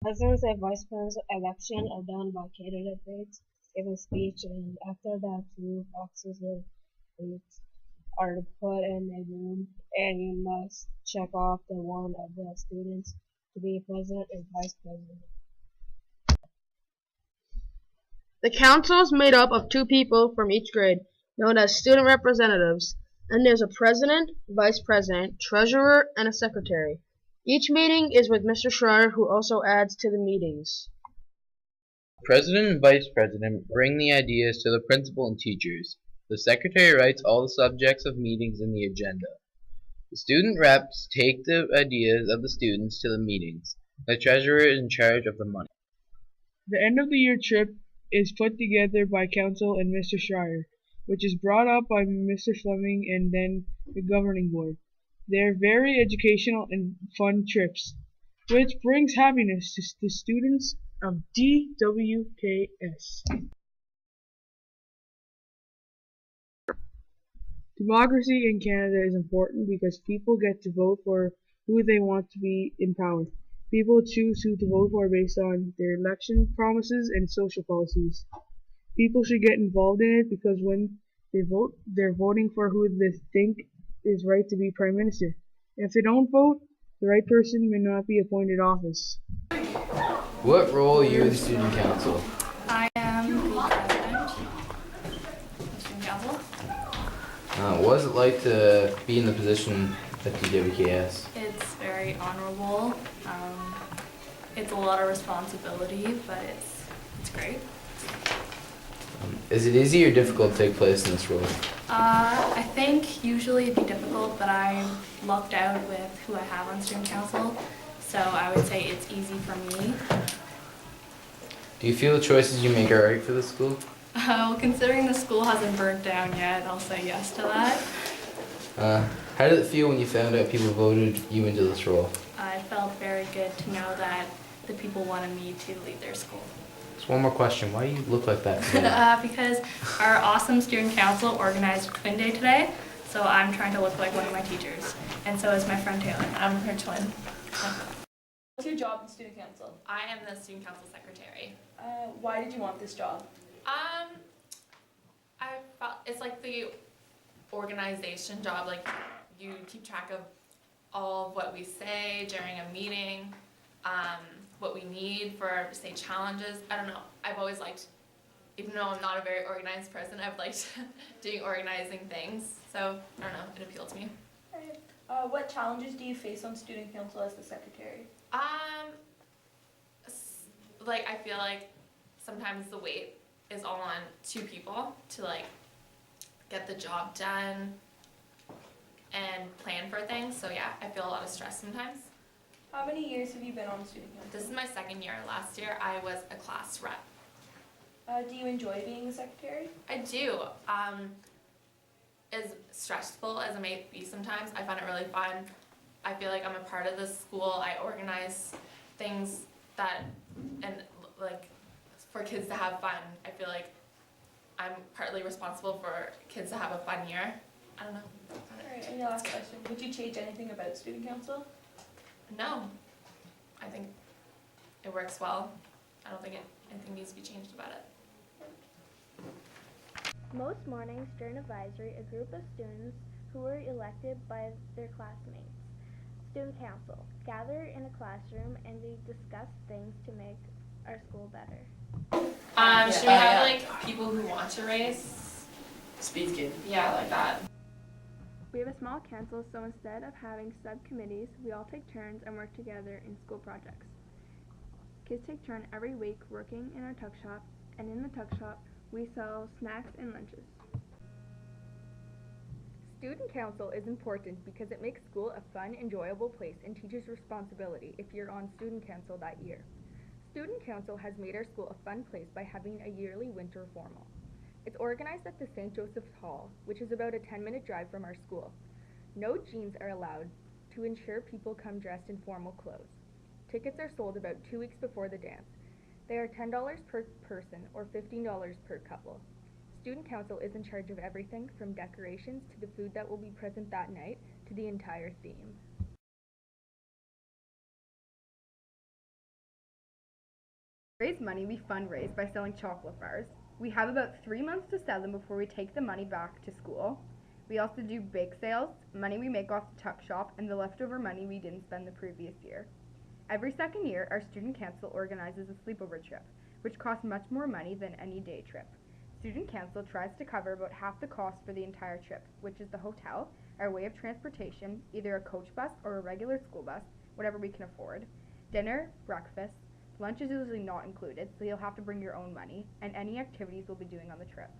President's and vice president's election are done by candidates giving speech, and after that, two boxes with votes are put in a room, and you must check off the one of the students to be president and vice president. The council is made up of two people from each grade, known as student representatives, and there's a president, vice president, treasurer, and a secretary. Each meeting is with Mr. Schreier, who also adds to the meetings. President and Vice President bring the ideas to the principal and teachers. The secretary writes all the subjects of meetings in the agenda. The student reps take the ideas of the students to the meetings. The treasurer is in charge of the money. The end of the year trip is put together by council and Mr. Schreier, which is brought up by Mr. Fleming and then the governing board. They are very educational and fun trips, which brings happiness to the students of DWKS. Democracy in Canada is important because people get to vote for who they want to be in power. People choose who to vote for based on their election promises and social policies. People should get involved in it because when they vote, they're voting for who they think is right to be Prime Minister. If they don't vote, the right person may not be appointed office. What role are you in the student council? I am the president of student council. What is it like to be in the position at DWKS? It's very honorable. It's a lot of responsibility, but it's great. Is it easy or difficult to take place in this role? I think usually it'd be difficult, but I'm lucked out with who I have on student council, so I would say it's easy for me. Do you feel the choices you make are right for the school? Well, considering the school hasn't burnt down yet, I'll say yes to that. How did it feel when you found out people voted you into this role? I felt very good to know that the people wanted me to lead their school. Just one more question. Why do you look like that today? Because our awesome student council organized Twin Day today, so I'm trying to look like one of my teachers. And so is my friend Taylor. I'm her twin. What's your job in student council? I am the student council secretary. Why did you want this job? I felt it's like the organization job. Like you keep track of all of what we say during a meeting, what we need for say challenges. I don't know. I've always liked, even though I'm not a very organized person, I've liked doing organizing things. So I don't know. It appealed to me. Right. What challenges do you face on student council as the secretary? Like I feel like sometimes the weight is all on two people to like get the job done and plan for things. So yeah, I feel a lot of stress sometimes. How many years have you been on student council? This is my second year. Last year I was a class rep. Do you enjoy being the secretary? I do. As stressful as it may be sometimes, I find it really fun. I feel like I'm a part of the school. I organize things that, and like for kids to have fun. I feel like I'm partly responsible for kids to have a fun year. I don't know. Alright, and your last question. Would you change anything about student council? No. I think it works well. I don't think anything needs to be changed about it. Most mornings during advisory, a group of students who were elected by their classmates, student council, gather in a classroom and they discuss things to make our school better. Should we have like people who want to race? Speed kid. Yeah, like that. We have a small council, so instead of having subcommittees, we all take turns and work together in school projects. Kids take turn every week working in our tuck shop, and in the tuck shop, we sell snacks and lunches. Student council is important because it makes school a fun, enjoyable place and teaches responsibility if you're on student council that year. Student council has made our school a fun place by having a yearly winter formal. It's organized at the St. Joseph's Hall, which is about a 10-minute drive from our school. No jeans are allowed to ensure people come dressed in formal clothes. Tickets are sold about 2 weeks before the dance. They are $10 per person or $15 per couple. Student council is in charge of everything from decorations to the food that will be present that night to the entire theme. Raise money, we fundraise by selling chocolate bars. We have about 3 months to sell them before we take the money back to school. We also do bake sales, money we make off the tuck shop, and the leftover money we didn't spend the previous year. Every second year, our student council organizes a sleepover trip, which costs much more money than any day trip. Student council tries to cover about half the cost for the entire trip, which is the hotel, our way of transportation, either a coach bus or a regular school bus, whatever we can afford, dinner, breakfast, lunch is usually not included, so you'll have to bring your own money, and any activities we'll be doing on the trip.